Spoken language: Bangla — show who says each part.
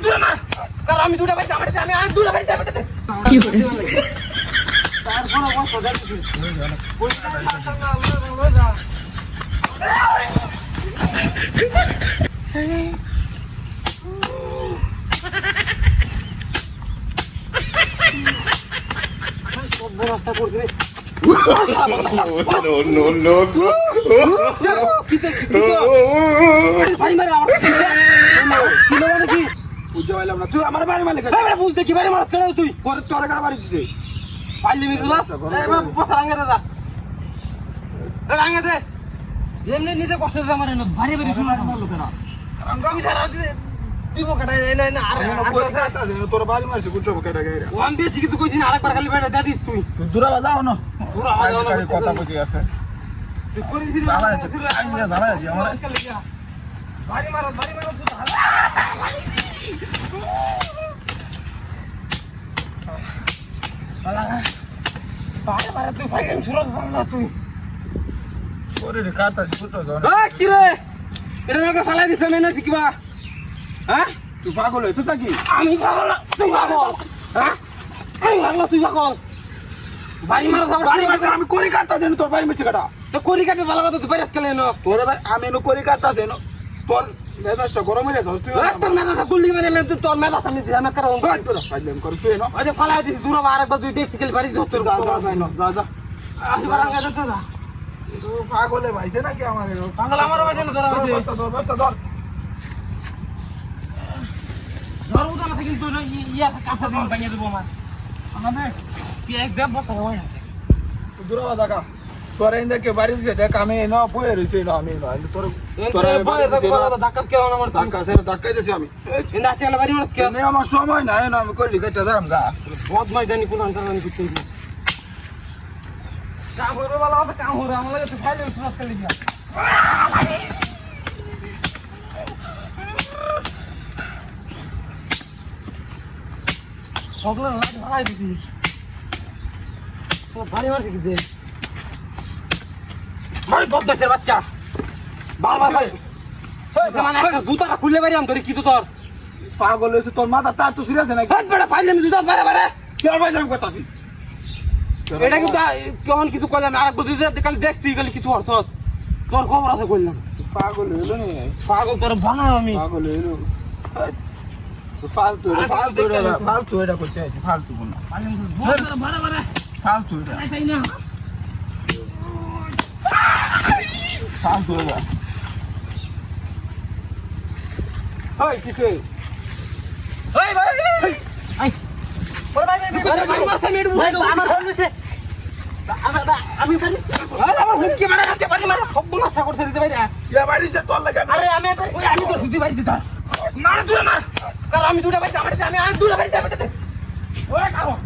Speaker 1: দূরে মার কারণ আমি দুটা বাড়িতে আমাদের আমি আর দুটা বাড়িতে আমাদের
Speaker 2: কি করে
Speaker 1: তারপর অবস্থা দেখছি কই না আল্লাহ যা সব রাস্তা করছে রে
Speaker 3: No, no, no.
Speaker 1: ভাই মারে আমার কি মানে কি
Speaker 3: বুঝতে পারলাম না তুই আমার বাড়ি মালিক
Speaker 1: এবারে বুঝতে কি বারে মারছ কেন তুই
Speaker 3: পরে তোর কাটা বাড়ি দিছে
Speaker 1: পাইলি মিছু না এবার বসা রাঙ্গে দাদা রাঙ্গে দে এমনি নিজে কষ্ট দে আমার না ভারী ভারী শুনা মারলো কেন আমি ধারা দিব কাটা না না আরে
Speaker 3: তোর বাড়ি মারছে কুচো কেটে গেছে
Speaker 1: ওয়ান বেশি কিন্তু কইছিস আরেকবার খালি বেটা দাদি তুই
Speaker 3: দূরা বাজাও না
Speaker 1: দূরা বাজাও না
Speaker 3: কথা বুঝি আছে
Speaker 1: তুই করে দিবি
Speaker 3: জ্বালা আছে আমি জ্বালা আছে আমার
Speaker 1: ভারী মারো তুই বালা তুই ফাইন সুরজ না তুই
Speaker 3: ওরে রে কাটা কুচো দাও
Speaker 1: কি রে এটা নাকি ফালাই দিছ মেনে শিখবা হ্যাঁ
Speaker 3: তুই পাগল হইছ তা কি
Speaker 1: আমি পাগল না তুই পাগল হ্যাঁ আমি পাগল তুই পাগল বাড়ি মারা যাবে
Speaker 3: বাড়ি মারতে আমি করি কাটতা দেন তোর বাড়ি মিছে কাটা
Speaker 1: তো করি কাটে ভালো কথা তুই বাইরে কেন এনো
Speaker 3: তোর ভাই আমি এনো করি কাটতা দেন তোর মেজাজটা গরম হয়ে গেল তুই
Speaker 1: তোর মেদা গুলি মেরে মেরে তুই তোর মেদা সামনে দিয়ে আমি কারণ
Speaker 3: ফাইলাম কর তুই এনো
Speaker 1: আজ ফালাই দিস দূর আরেকবার তুই দেখছি গেলি বাড়ি যত
Speaker 3: যা যা যা যা
Speaker 1: আসবার আঙ্গা যেতে যা
Speaker 3: পাগলে ভাইছে নাকি আমার
Speaker 1: পাগল আমারও বাজে না ধরা হইছে
Speaker 3: ধর বস্তা ধর
Speaker 1: ধর উদালা থেকে তুই ইয়া কাঁচা দিন ভাঙিয়ে দেবো আমার আমাদের কি একদম বসা হয় না
Speaker 3: দূরা বাজাকা তোর এই দেখে বাড়ি দিছে দেখ আমি এনো বয়ে রইছি না আমি না তোর তোর
Speaker 1: বয়ে ধাক্কা কেন আমার
Speaker 3: ধাক্কা সেরে ধাক্কাই দিছি আমি
Speaker 1: এই নাচে গেলে বাড়ি মারছ কেন
Speaker 3: নে আমার সময় নাই না আমি করি কেটে দাম যা
Speaker 1: বদমাই জানি কোন আনসার জানি কিছু না কাম হইরে বালা হবে কাম হইরে আমার লাগে তুই ফাইলে সুরাত করে দিয়া সকলে লাইট ভাড়াই দিদি তো ভারী মারছি কি দে ভাই বদমাইশের বাচ্চা বাবা ভাই মানে একটা জুতাটা খুলে বাড়ি আম ধরে কি তো তোর
Speaker 3: পাগল হইছে তোর মাথা তার তো সিরিয়াস নাকি
Speaker 1: হাত বেড়া ফাইলে আমি জুতা বারে বারে
Speaker 3: কি আর ভাই জাম করতাছি
Speaker 1: এটা কিন্তু কেমন কিছু করলাম আর একবার দিদি কাল দেখছি গেলি কিছু অর্থ তোর খবর আছে করলাম
Speaker 3: পাগল হইলো নি
Speaker 1: পাগল তোর বানাও আমি
Speaker 3: পাগল হইলো ফালতু ফালতু এটা করতে আছে ফালতু কোন
Speaker 1: বারে বারে
Speaker 3: ফালতু এটা
Speaker 1: তাই না
Speaker 3: ফালতু এটা
Speaker 1: ওই কিছু ওই ভাই আই ওরে ভাই ভাই মাথা মেরে ভাই আমার হল দিছে আমি পারি আরে আমার হুমকি মারা কাছে পারি মারা সব নষ্ট করতে দিতে ভাই
Speaker 3: ইয়া বাড়িছে তোর লাগে
Speaker 1: আরে আমি ওই আমি তো দিতে ভাই দিতা মার দূরে মার কারণ আমি দুটা ভাই আমাদের আমি আর দুটা ভাই আমাদের ওরে কারণ